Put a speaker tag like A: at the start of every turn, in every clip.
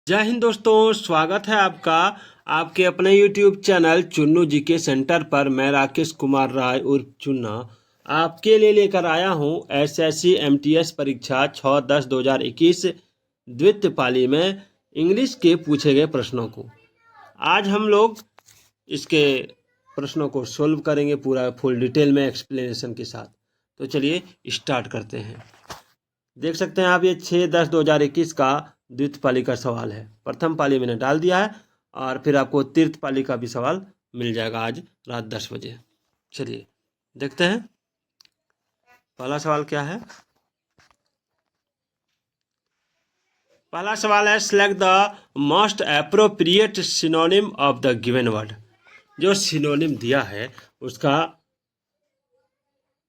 A: जय हिंद दोस्तों, स्वागत है आपका आपके अपने YouTube channel Chunnu GK centre पर। मैं राकेश कुमार राय उर्फ चुन्ना आपके लिए लेकर आया हूं एसएससी एमटीएस परीक्षा 6/10/2021 द्वितीय पाली में इंग्लिश के पूछे गए प्रश्नों को। आज हम लोग इसके प्रश्नों को सोल्व करेंगे पूरा फुल डिटेल में एक्सप्लेनेशन के साथ। तो चलिए स्टार्ट करते हैं। देख सकते हैं आप, ये 6/10/2021 का द्वितीय पाली का सवाल है। प्रथम पाली मैंने डाल दिया है और फिर आपको तृतीय पाली का भी सवाल मिल जाएगा आज रात 10 बजे। चलिए देखते हैं पहला सवाल क्या है। पहला सवाल है, select the most appropriate synonym of the given word. जो सिनोनिम दिया है उसका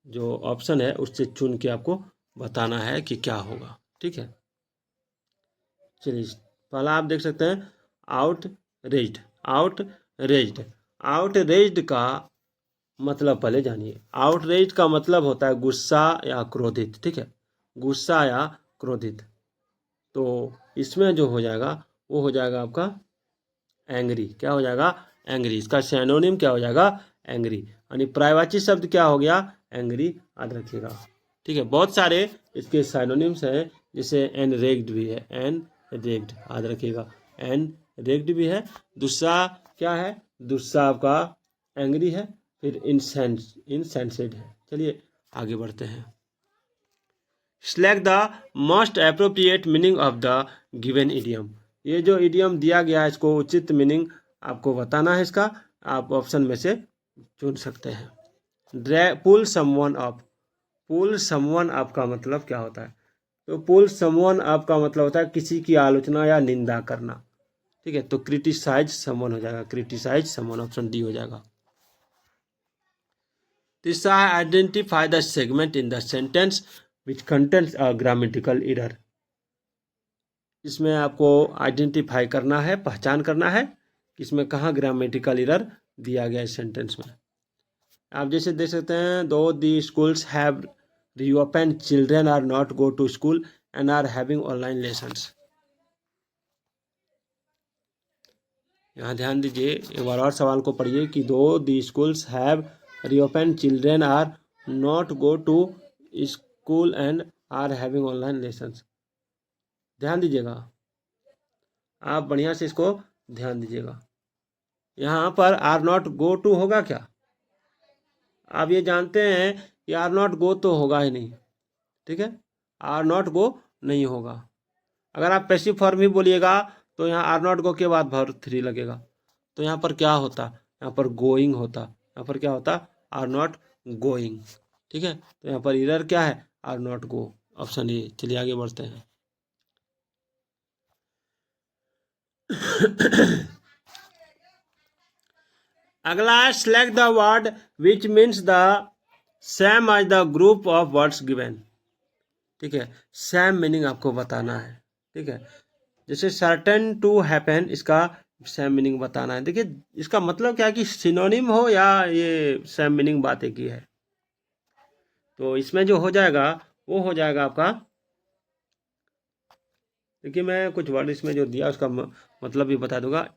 A: जो ऑप्शन है उससे चुन के आपको बताना है कि क्या होगा। ठीक है, चलिए पहला आप देख सकते हैं आउटरेज्ड। आउटरेज्ड का मतलब पहले जानिए। आउटरेज्ड का मतलब होता है गुस्सा या क्रोधित। ठीक है, गुस्सा या क्रोधित। तो इसमें जो हो जाएगा वो हो जाएगा आपका एंग्री। क्या हो जाएगा? एंग्री। इसका सिनोनिम क्या हो जाएगा? एंग्री। यानी पर्यायवाची शब्द क्या हो गया? एंग्री। याद रखिएगा। ठीक है, बहुत सारे इसके सिनोनिम्स हैं, जैसे एनरेग्ड भी है। एनरेग्ड याद रखिएगा, एनरेग्ड भी है। दूसरा क्या है? दूसरा आपका एंग्री है। फिर इनसेंसेड है। चलिए आगे बढ़ते हैं। Select the most appropriate meaning of the given idiom. ये जो इडियम दिया गया है इसको उचित मीनिंग आपको बताना है। इसका आप ऑप्शन में से चुन सकते हैं। पुल समवन अप। पुल समवन अप का मतलब क्या होता है? तो पुल समवन अप का मतलब होता है किसी की आलोचना या निंदा करना। ठीक है, तो क्रिटिसाइज समवन हो जाएगा। क्रिटिसाइज समवन, ऑप्शन डी हो जाएगा। तीसरा है, identify the segment in the sentence which contains a grammatical error. इसमें आपको आइडेंटिफाई करना है, पहचान करना है कि इसमें कहाँ ग्रामेटिकल एरर दिया गया है सेंटेंस में। आप जैसे देख सकते हैं, though the schools have reopen, children are not go to school and are having online lessons. यहाँ ध्यान दीजिए, एक बार और सवाल को पढ़िए कि though the schools have reopen, children are not go to school and are having online lessons. ध्यान दीजिएगा, आप बढ़िया से इसको ध्यान दीजिएगा। यहाँ पर आर नॉट गो टू होगा क्या? आप ये जानते हैं कि आर नॉट गो तो होगा ही नहीं। ठीक है, आर नॉट गो नहीं होगा। अगर आप पैसिव फॉर्म ही बोलिएगा तो यहाँ आर नॉट गो के बाद वर्ब 3 लगेगा। तो यहाँ पर क्या होता? यहाँ पर गोइंग होता। यहाँ पर क्या होता? Are not going. ठीक है, तो यहाँ पर एरर क्या है? Are not go, option A. चलिए आगे बढ़ते हैं। अगला है, select the word which means the same as the group of words given. ठीक है, सेम मीनिंग आपको बताना है। ठीक है, जैसे सर्टेन टू हैपन, इसका सेम मीनिंग बताना है। देखिए इसका मतलब क्या है कि सिनोनिम हो या ये सेम मीनिंग बात एक ही है। तो इसमें जो हो जाएगा वो हो जाएगा आपका, देखिए मैं कुछ वर्ड इसमें जो दिया उसका मतलब भी बता दूंगा।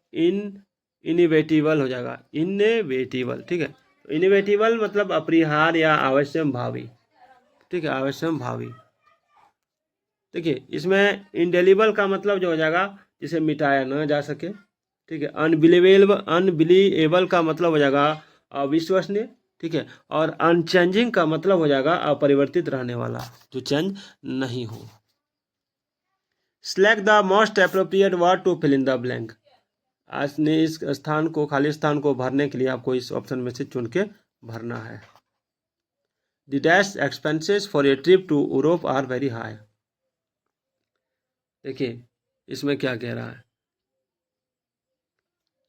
A: इनिवेटिबल हो जाएगा, इनवेटिबल। ठीक है, तो इनिवेटिबल मतलब अपरिहार्य या अवश्यम भावी। ठीक है, अवश्यम भावी। देखिए इसमें इंडेलिबल का मतलब जो हो जाएगा जिसे मिटाया ना जा सके। ठीक है, अनबिलीएबल का मतलब हो जाएगा अविश्वसनीय। ठीक है, और अनचेंजिंग का मतलब हो जाएगा अपरिवर्तित रहने वाला, जो चेंज नहीं हो। Select the most appropriate word to fill in the blank. आज ने इस स्थान को, खाली स्थान को भरने के लिए आपको इस ऑप्शन में से चुन के भरना है। The dash expenses for a trip to Europe are very high. देखिए इसमें क्या कह रहा है?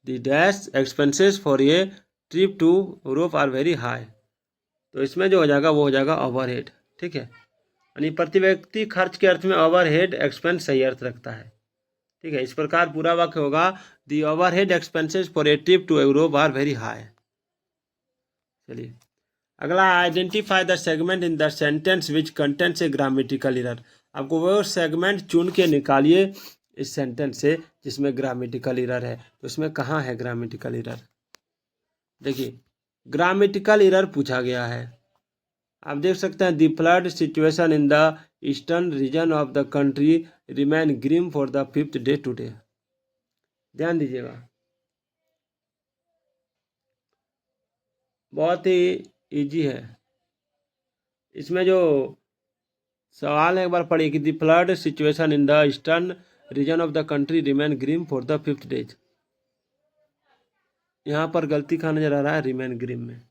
A: The dash expenses for a trip to Europe are very high. तो इसमें जो हो जाएगा वो हो जाएगा ओवरहेड। ठीक है, यानी प्रति व्यक्ति खर्च के अर्थ में ओवरहेड एक्सपेंस सही अर्थ रखता है। ठीक है, इस प्रकार पूरा वाक्य होगा, the overhead expenses for a trip to Europe are very high. चलिए अगला, identify the segment in the sentence which contents a grammatical error. आपको वो सेगमेंट चुन के निकालिए इस सेंटेंस से जिसमें ग्रामेटिकल एरर है। तो इसमें कहाँ है ग्रामेटिकल एरर? देखिए ग्रामेटिकल एरर पूछा गया है। आप देख सकते हैं the flood situation in the eastern region of the country remain grim for the 5th day today. ध्यान दीजिएगा, बहुत ही इजी है। इसमें जो सवाल है एक बार पढ़िए कि the flood situation in the eastern region of the country remain grim for the 5th days. यहाँ पर गलती कहाँ नजर आ रहा है? रिमेन ग्रीम में।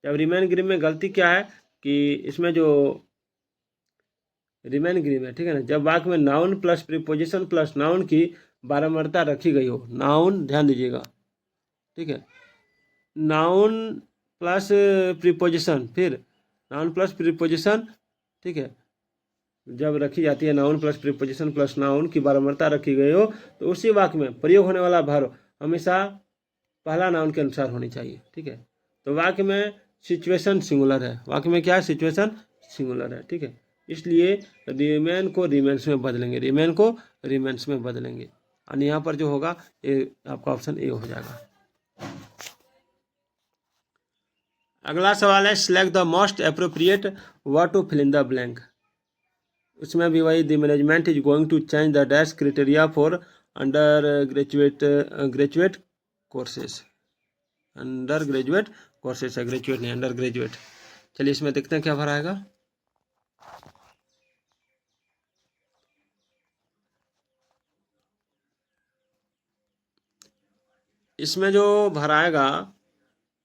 A: जब रिमेन ग्रीम में गलती क्या है कि इसमें जो रिमेन ग्रीम है, ठीक है ना, जब वाक्य में noun plus preposition plus noun की बारंबारता रखी गई हो, नाउन ध्यान दीजिएगा, ठीक है, नाउन प्लस प्रीपोजिशन, फिर नाउन प्लस प्रीपोजिशन, ठीक है, जब रखी जाती है noun plus preposition plus noun की बारंबारता रखी गई हो, तो उसी वाक्य में प्रयोग होने वाला वर्ब हमेशा पहला नाउन के अनुसार होनी चाहिए, ठीक है। तो वाक्य में सिचुएशन सिंगुलर है, वाक्य में क्या है? सिचुएशन सिंगुलर है, ठीक है। इसलिए रिमेन को रिमेन्स में बदलेंगे, रिमेन को रिमेन्स में बदलेंगे, और यहाँ पर जो होगा ये आपका ऑप्शन ए हो जाएगा। अगला सवाल है select the most appropriate word to fill in the blank. उसमें भी वही the management is going to change the dash criteria for undergraduate courses. Undergraduate courses है, ग्रेजुएट नहीं, अंडर ग्रेजुएट। चलिए इसमें देखते हैं क्या भरा आएगा। इसमें जो भराएगा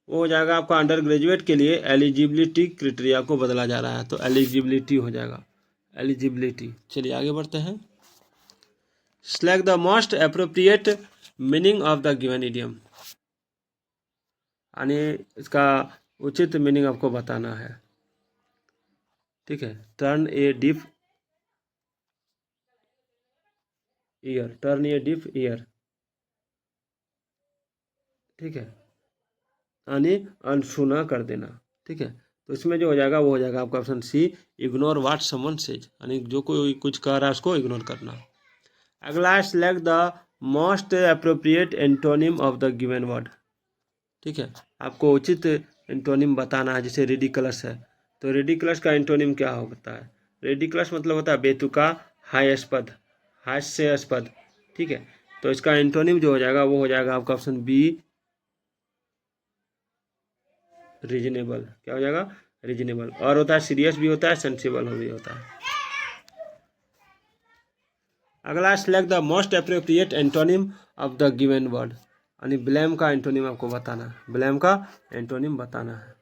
A: वो हो जाएगा आपका अंडर ग्रेजुएट के लिए एलिजिबिलिटी क्राइटेरिया को बदला जा रहा है, तो एलिजिबिलिटी हो जाएगा, एलिजिबिलिटी। चलिए आगे बढ़ते हैं। Select the most appropriate meaning of the given idiom, यानी इसका उचित मीनिंग आपको बताना है, ठीक है। टर्न ए डिफ ईयर, टर्न ए डिफ ईयर, ठीक है, यानी अनसुना कर देना, ठीक है। तो इसमें जो हो जाएगा वो हो जाएगा आपका option C, ignore what someone says, यानी जो कोई कुछ कह रहा है उसको इग्नोर करना। अगला है select the most appropriate antonym of the given word, ठीक है। आपको उचित एंटोनिम बताना है। जैसे रेडिकलस है, तो रेडिकलस का एंटोनिम क्या होता है? रेडिकलस मतलब होता है बेतुका, हास्यास्पद, हास्यास्पद, ठीक है। तो इसका एंटोनिम जो हो जाएगा वो हो जाएगा आपका ऑप्शन बी, रीजनेबल। क्या हो जाएगा? रीजनेबल। और होता है सीरियस भी होता है, सेंसिबल भी होता है। अगला select the most appropriate antonym of the given word, यानी ब्लेम का एंटोनिम आपको बताना है, ब्लेम का एंटोनिम बताना है।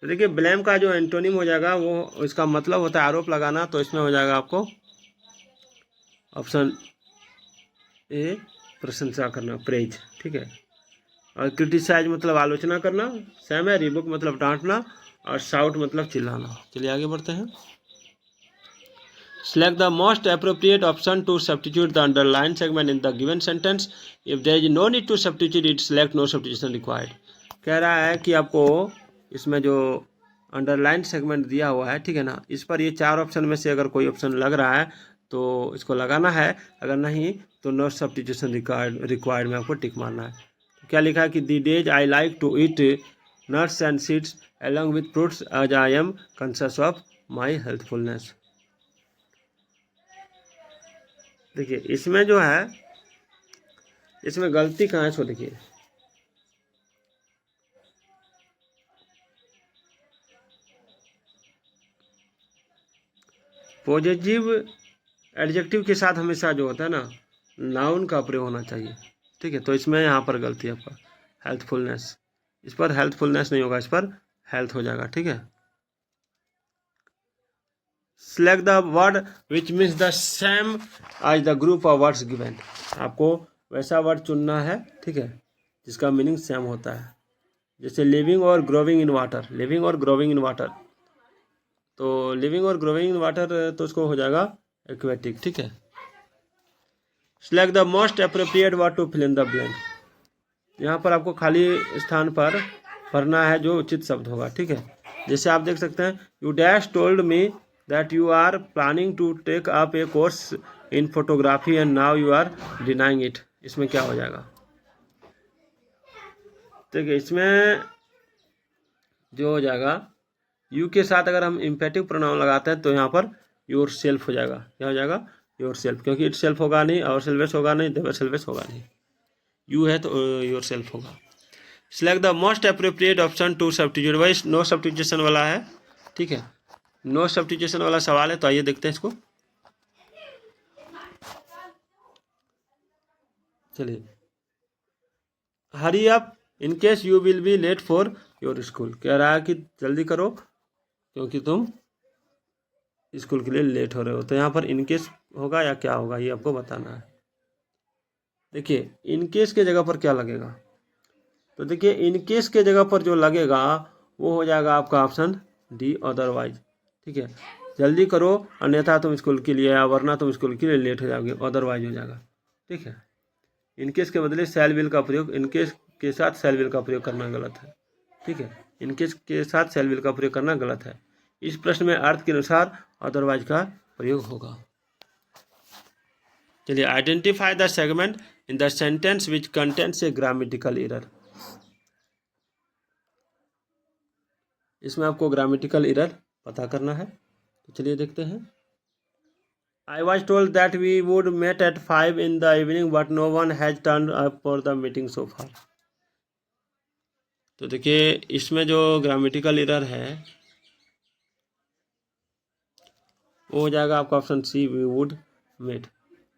A: तो देखिए ब्लेम का जो एंटोनिम हो जाएगा वो इसका मतलब होता है आरोप लगाना, तो इसमें हो जाएगा आपको ऑप्शन ए, प्रशंसा करना, प्रेज, ठीक है। और क्रिटिसाइज मतलब आलोचना करना, सेम है। रिबुक मतलब डांटना, और शाउट मतलब चिल्लाना। चलिए आगे बढ़ते हैं। Select the most appropriate option to substitute the underlined segment in the given sentence. If there is no need to substitute it, select no substitution required. कह रहा है कि आपको इसमें जो अंडरलाइन सेगमेंट दिया हुआ है, ठीक है ना, इस पर ये चार ऑप्शन में से अगर कोई ऑप्शन लग रहा है तो इसको लगाना है, अगर नहीं तो नो सब्स्टिट्यूशन रिक्वायर्ड में आपको टिक मारना है। तो क्या लिखा है कि the days I like to eat nuts and seeds along with fruits as I am conscious of my healthfulness. देखिए इसमें जो है, इसमें गलती कहाँ है, सो देखिए पॉजिटिव एडजेक्टिव के साथ हमेशा जो होता है ना, नाउन का प्रयोग होना चाहिए, ठीक है। तो इसमें यहाँ पर गलती है आपका, हेल्थफुलनेस, इस पर हेल्थफुलनेस नहीं होगा, इस पर हेल्थ हो जाएगा, ठीक है। Select the word which means the same as the group of words given. आपको वैसा वर्ड चुनना है, ठीक है, जिसका मीनिंग सेम होता है। जैसे लिविंग और ग्रोविंग इन वाटर, लिविंग और ग्रोविंग इन वाटर, तो लिविंग और ग्रोविंग इन वाटर तो उसको हो जाएगा एक्वेटिक, ठीक है। Select the most appropriate word to fill in the blank. यहाँ पर आपको खाली स्थान पर भरना है जो उचित शब्द होगा, ठीक है। जैसे आप देख सकते हैं, you dash told me that you are planning to take up a course in photography and now you are denying it. इसमें क्या हो जाएगा? देखिए इसमें जो हो जाएगा, यू के साथ अगर हम इम्पेटिव प्रोनाउन लगाते हैं तो यहाँ पर योर सेल्फ हो जाएगा। क्या हो जाएगा? योर सेल्फ, क्योंकि इट सेल्फ होगा नहीं, और सेल्वेस होगा नहीं, देवर सेल्वेस होगा नहीं, यू है तो योर सेल्फ होगा। Select the most appropriate option to substitute. भाई नो सब्स्टिट्यूशन वाला है, ठीक है, नो सब्स्टिट्यूशन वाला सवाल है, तो आइए देखते हैं इसको। चलिए, hurry up in case you will be late for your school. कह रहा है कि जल्दी करो क्योंकि तुम स्कूल के लिए लेट हो रहे हो। तो यहाँ पर इन केस होगा या क्या होगा, ये आपको बताना है। देखिए इन केस के जगह पर क्या लगेगा, तो देखिए इन केस के जगह पर जो लगेगा वो हो जाएगा आपका ऑप्शन डी, अदरवाइज। ठीक है, जल्दी करो अन्यथा तुम स्कूल के लिए, या वरना तुम स्कूल के लिए लेट हो जाओगे, अदरवाइज हो जाएगा। ठीक है, इनकेस के बदले शैल विल का प्रयोग, इनकेस के साथ शैल विल का प्रयोग करना गलत है। ठीक है, इनकेस के साथ शैल विल का प्रयोग करना गलत है। इस प्रश्न में अर्थ के अनुसार अदरवाइज का प्रयोग होगा। चलिए, identify the segment in the sentence which contents a grammatical error. इसमें आपको ग्रामेटिकल एरर पता करना है, तो चलिए देखते हैं। I was told that we would meet at 5 in the evening, but no one has turned up for the meeting so far. तो देखिए इसमें जो ग्रामेटिकल एरर है वो हो जाएगा आपका option C, we would met.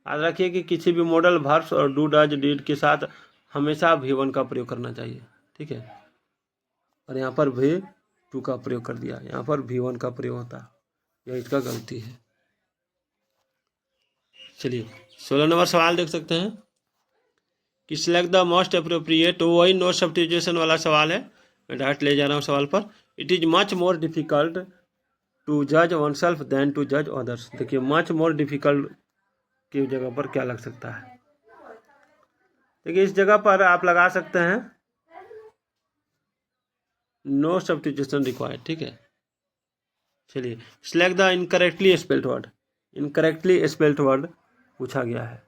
A: याद रखिए कि किसी भी मॉडल वर्ब्स और डू डज डिड के साथ हमेशा V1 का प्रयोग करना चाहिए। ठीक है, और यहाँ पर V2 का प्रयोग कर दिया, यहाँ पर V1 का प्रयोग होता, यह इसका गलती है। चलिए 16 नंबर सवाल देख सकते हैं कि सिलेक्ट द मोस्ट अप्रोप्रिएट, तो वही नो सब्स्टिट्यूशन वाला सवाल है, मैं डायरेक्ट ले जा रहा हूँ सवाल पर। It is much more difficult to जज वन सेल्फ देन टू जज अदर्स। देखिए मच मोर डिफिकल्ट की जगह पर क्या लग सकता है? देखिए इस जगह पर आप लगा सकते हैं नो सब्स्टिट्यूशन रिक्वायर्ड। ठीक है, चलिए select the incorrectly spelled word. Incorrectly spelled word पूछा गया है,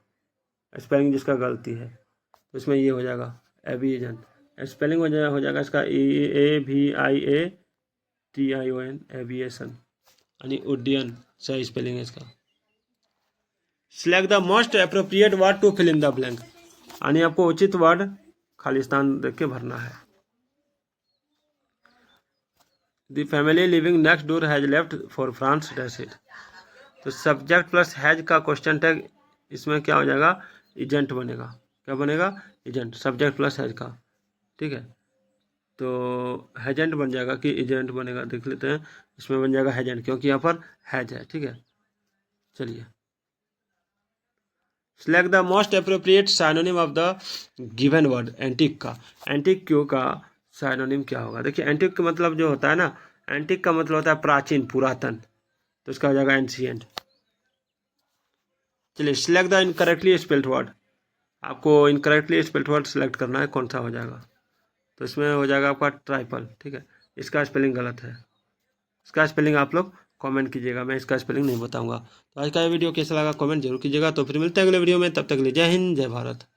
A: स्पेलिंग जिसका गलती है, तो इसमें ये हो जाएगा एविएशन। स्पेलिंग हो जाएगा इसका AVIATION, एविएशन, यानी उड्डयन, सही स्पेलिंग है इसका। Select the most appropriate word to fill in the blank, यानी आपको उचित वर्ड खालिस्तान देख के भरना है। The family living next door has left for France dash it. तो सब्जेक्ट प्लस हैज का क्वेश्चन टैग इसमें क्या हो जाएगा? एजेंट बनेगा। क्या बनेगा? एजेंट, सब्जेक्ट प्लस हैज का। ठीक है, तो हैजेंट बन जाएगा कि एजेंट बनेगा, देख लेते हैं। इसमें बन जाएगा हैजेंट, क्योंकि यहाँ पर हैज है। ठीक है, चलिए select the most appropriate synonym of the given word. Antique का, एंटिक क्यों का साइनोनिम क्या होगा? देखिए एंटिक का मतलब जो होता है ना, एंटिक का मतलब होता है प्राचीन, पुरातन, तो इसका हो जाएगा एंशिएंट। चलिए select the incorrectly spelled word. आपको इनकरेक्टली स्पेल्ड वर्ड सेलेक्ट करना है, कौन सा हो जाएगा? तो इसमें हो जाएगा आपका ट्राइपल। ठीक है, इसका स्पेलिंग गलत है, इसका स्पेलिंग आप लोग कमेंट कीजिएगा, मैं इसका स्पेलिंग नहीं बताऊंगा। तो आज का ये वीडियो कैसा लगा कमेंट जरूर कीजिएगा। तो फिर मिलते हैं अगले वीडियो में, तब तक के लिए जय हिंद, जय भारत।